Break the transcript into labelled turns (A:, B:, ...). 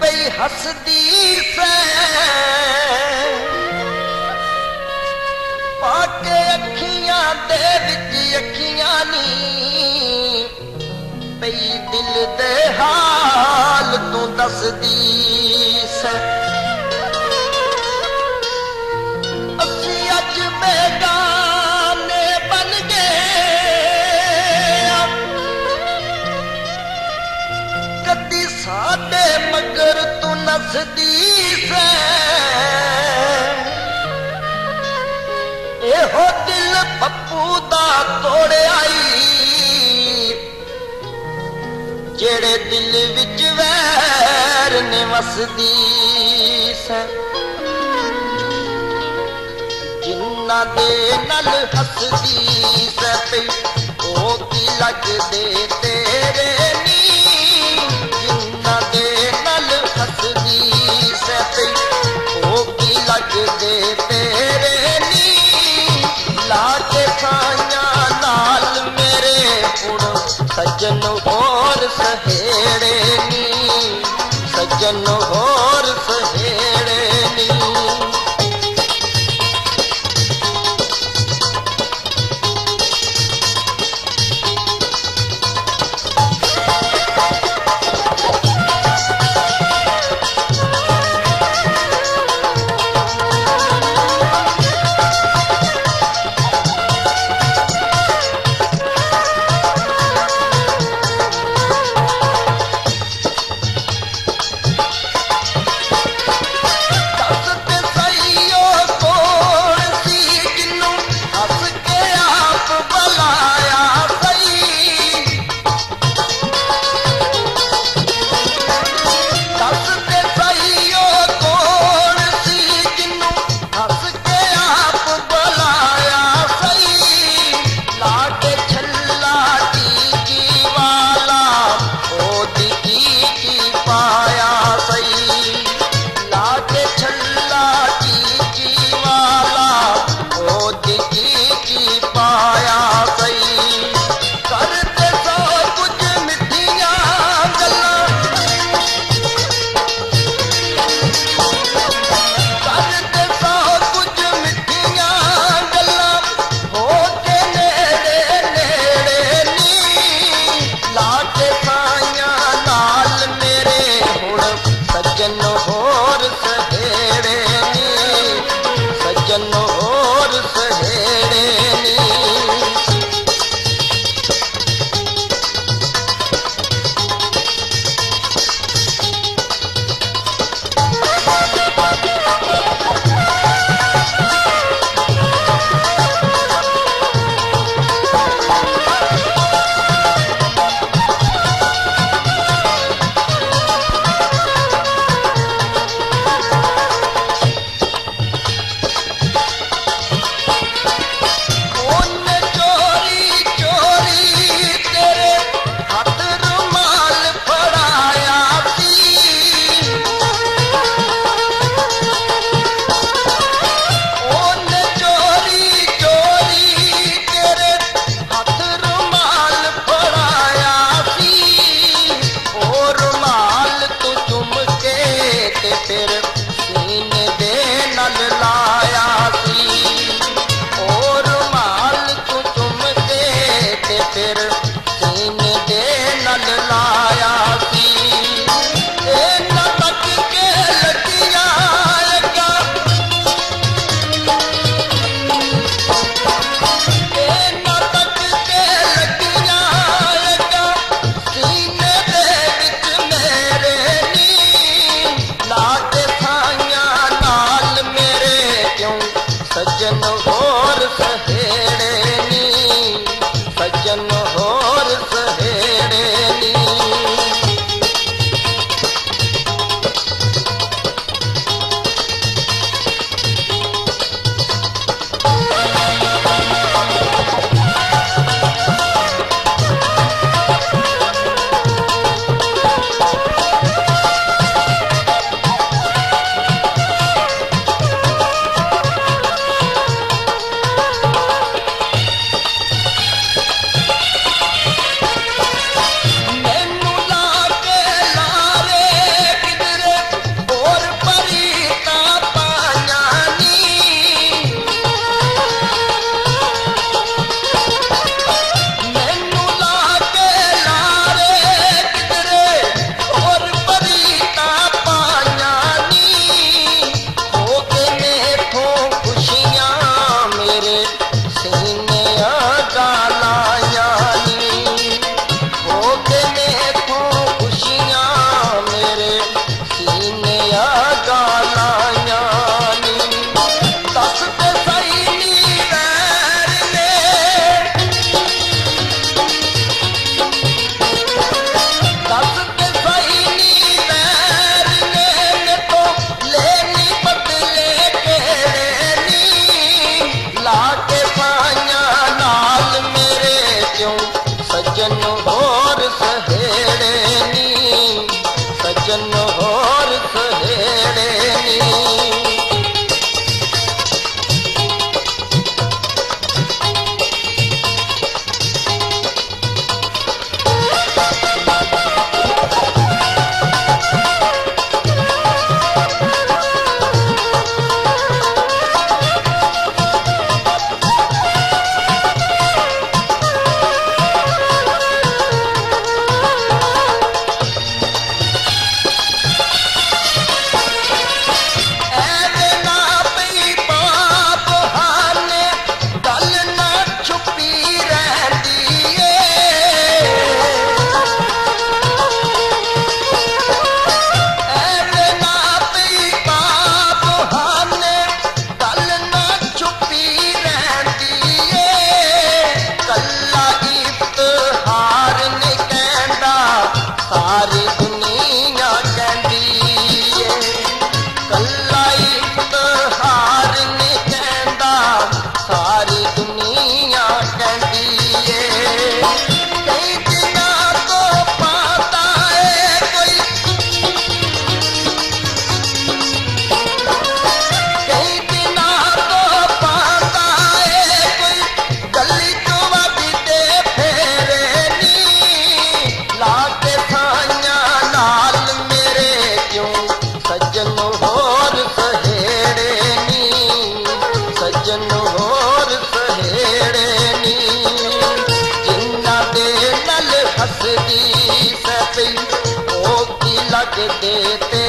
A: पई हसदी से पाके अखियां दे विच अखियां नी पई दिल दे हाल तू दसदी से असी अज बेगाने बन गए कदी साडे मगर तू नसदी से एहो दिल पप्पू दा तोड़े आई जेड़े दिल विच वैर ने वसदी से जिन्ना दे नल हसदी से पई ओ की लगदे तेरे नी जिन्ना दे नल हसदी से पई ओ की लगदे तेरे नी लाके साया नाल मेरे हुण सजन होर सहेड़े नी सजन होर सहेड़े नी सजन होर सहेड़े नी सजन होर सहेड़े नी सजन होर सहेड़े नी सारी दुनिया कहती है कल्ला इफ्तिखार नहीं कहता सारी दुनिया कहती है कई दिनों तो पाता है कोई कई दिनों तो पाता है कोई गली तो वगदे फेरे नी लाके साइया नाल मेरे क्यों सज्जन होर सहेड़े नी सज्जन होर सहेड़े नी जिन्ना दे नल हसदी सपी ओ की लगदे ते